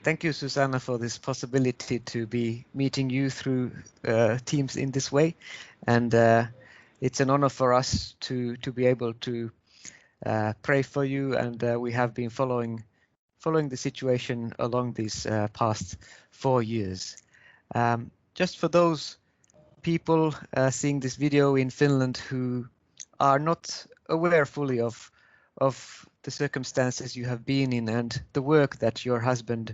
Thank you, Susannah, for this possibility to be meeting you through Teams in this way. And it's an honor for us to be able to pray for you. And we have been following the situation along these past 4 years. Just for those people seeing this video in Finland who are not aware fully of the circumstances you have been in and the work that your husband,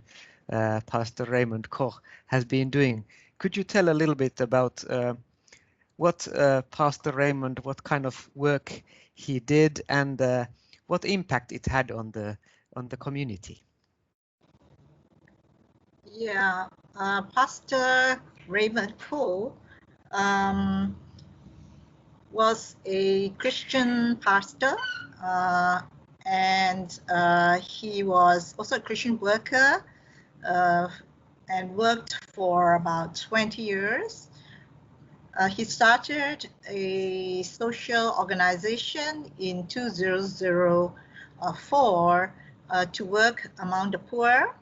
Pastor Raymond Koch, has been doing, could you tell a little bit about what Pastor Raymond, what kind of work he did, and what impact it had on the community? Yeah, Pastor Raymond Kohin was a Christian pastor, and he was also a Christian worker and worked for about 20 years. He started a social organization in 2004 to work among the poor,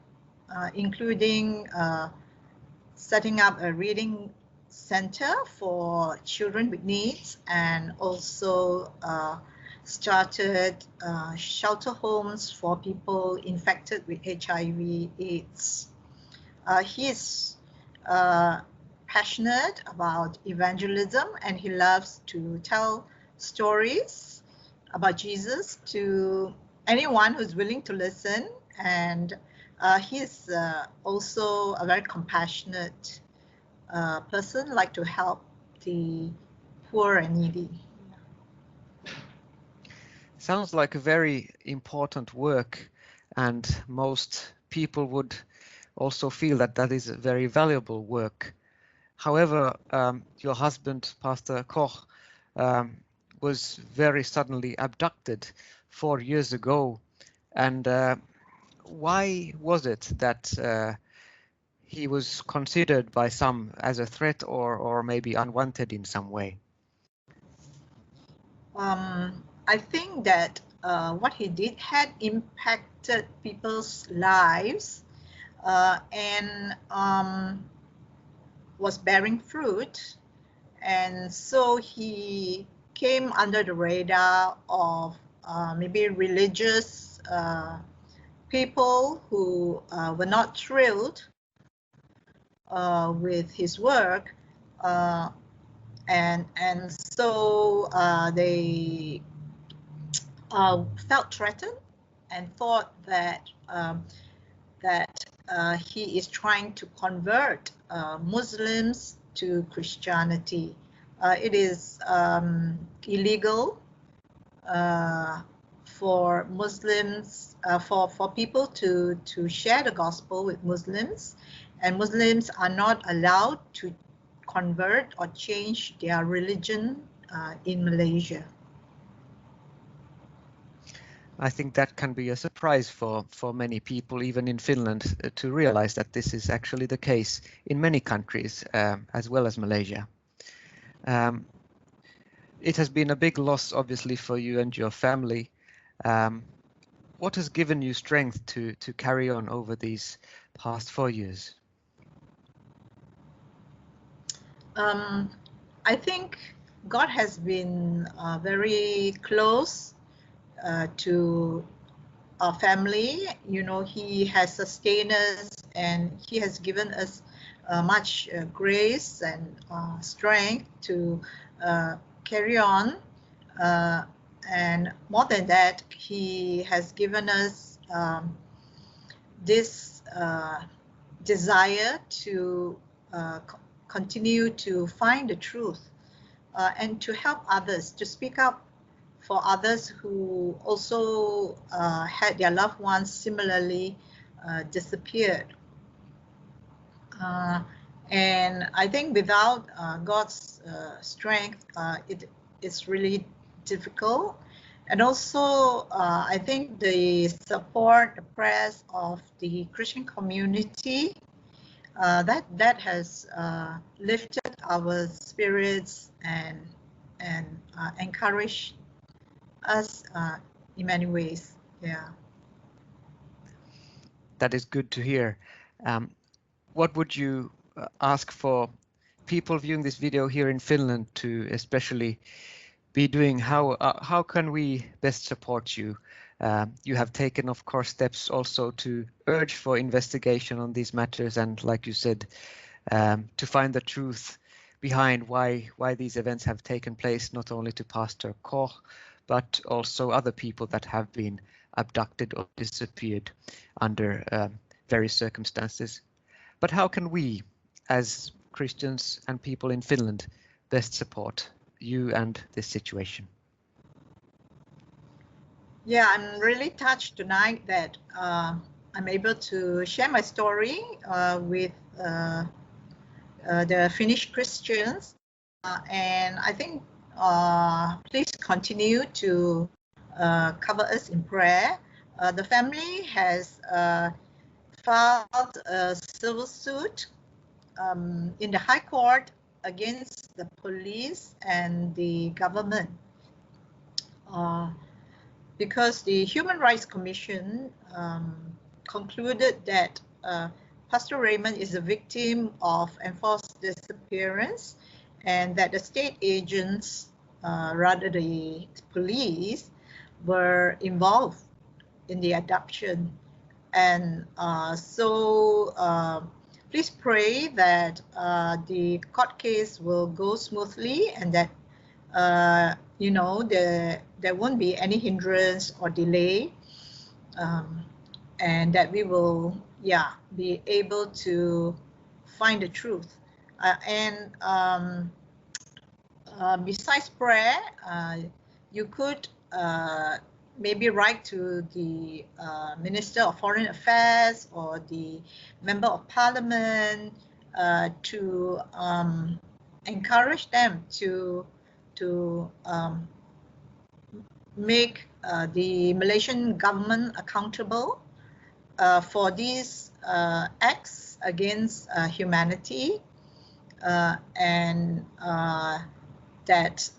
including setting up a reading center for children with needs, and also started shelter homes for people infected with HIV/AIDS. He is passionate about evangelism, and he loves to tell stories about Jesus to anyone who's willing to listen. And he's also a very compassionate person, like to help the poor and needy. Sounds like a very important work, and most people would also feel that that is a very valuable work. However, your husband, Pastor Koch, was very suddenly abducted 4 years ago. And why was it that he was considered by some as a threat or maybe unwanted in some way? I think that what he did had impacted people's lives and was bearing fruit. And so he came under the radar of maybe religious people who were not thrilled with his work, and so they felt threatened and thought that he is trying to convert Muslims to Christianity. It is illegal for Muslims, for people to share the gospel with Muslims, and Muslims are not allowed to convert or change their religion in Malaysia. I think that can be a surprise for many people, even in Finland, to realize that this is actually the case in many countries, as well as Malaysia. It has been a big loss, obviously, for you and your family. What has given you strength to carry on over these past 4 years? I think God has been very close to our family. You know, He has sustained us, and He has given us much grace and strength to carry on. And more than that, He has given us this desire to continue to find the truth and to help others, to speak up for others who also had their loved ones similarly disappeared. And I think without God's strength, it is really difficult. And also, I think the support, the prayers of the Christian community, that has lifted our spirits and encouraged us in many ways. Yeah. That is good to hear. What would you ask for people viewing this video here in Finland to especially be doing? How can we best support you? You have taken, of course, steps also to urge for investigation on these matters, and like you said, to find the truth behind why these events have taken place, not only to Pastor Koh, but also other people that have been abducted or disappeared under various circumstances. But how can we, as Christians and people in Finland, best support you and this situation? Yeah, I'm really touched tonight that I'm able to share my story with the Finnish Christians, and I think please continue to cover us in prayer. The family has filed a civil suit in the High Court against the police and the government because the Human Rights Commission concluded that Pastor Raymond is a victim of enforced disappearance, and that the state agents, rather the police, were involved in the abduction. And so please pray that the court case will go smoothly, and that there won't be any hindrance or delay, and that we will be able to find the truth. Besides prayer, you could maybe write to the Minister of Foreign Affairs or the Member of Parliament to encourage them to make the Malaysian government accountable for these acts against humanity, and that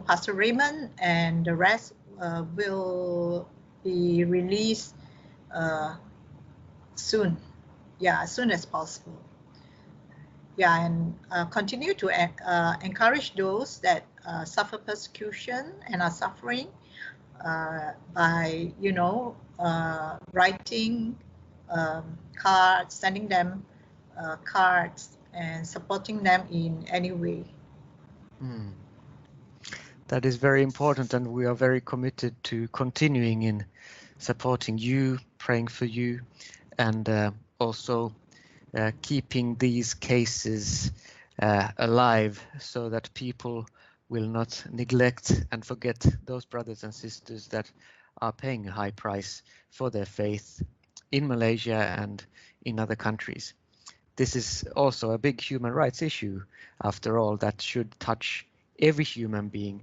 Pastor Raymond and the rest will be released soon, as soon as possible. And continue to encourage those that suffer persecution and are suffering by writing cards, sending them cards, and supporting them in any way. That is very important, and we are very committed to continuing in supporting you, praying for you, and also keeping these cases alive so that people will not neglect and forget those brothers and sisters that are paying a high price for their faith in Malaysia and in other countries. This is also a big human rights issue, after all, that should touch every human being,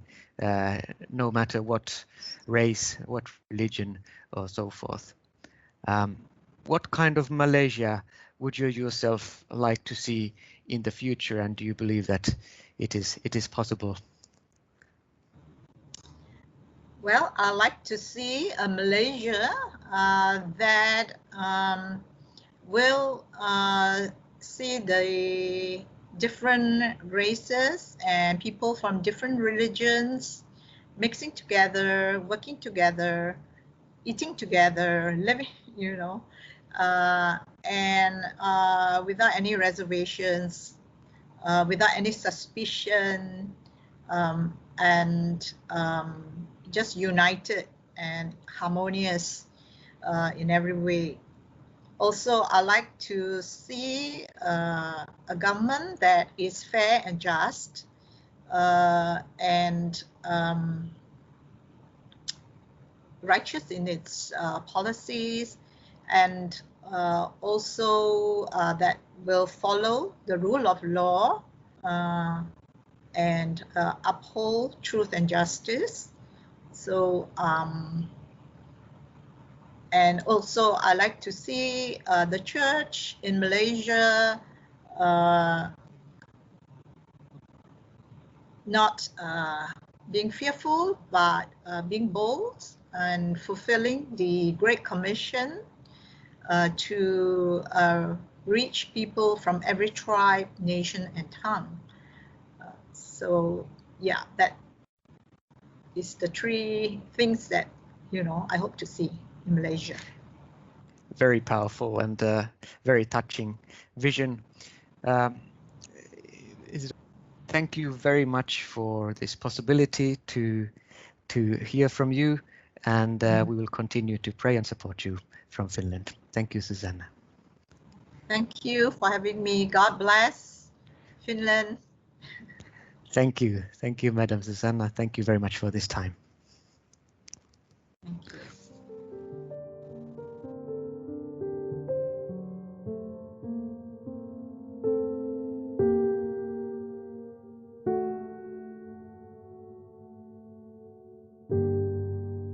no matter what race, what religion, or so forth. What kind of Malaysia would you yourself like to see in the future, and do you believe that it is possible? Well, I like to see a Malaysia that will see the different races and people from different religions mixing together, working together, eating together, living, and without any reservations, without any suspicion, and just united and harmonious in every way. Also, I like to see a government that is fair and just, and righteous in its policies, and also that will follow the rule of law and uphold truth and justice. So, and also I like to see the church in Malaysia not being fearful, but being bold and fulfilling the Great Commission to reach people from every tribe, nation, and tongue. So yeah, that is the three things that, you know, I hope to see in Malaysia. Very powerful and very touching vision. Thank you very much for this possibility to hear from you, and we will continue to pray and support you from Finland. Thank you, Susannah. Thank you for having me. God bless Finland. Thank you, Madam Susannah. Thank you very much for this time.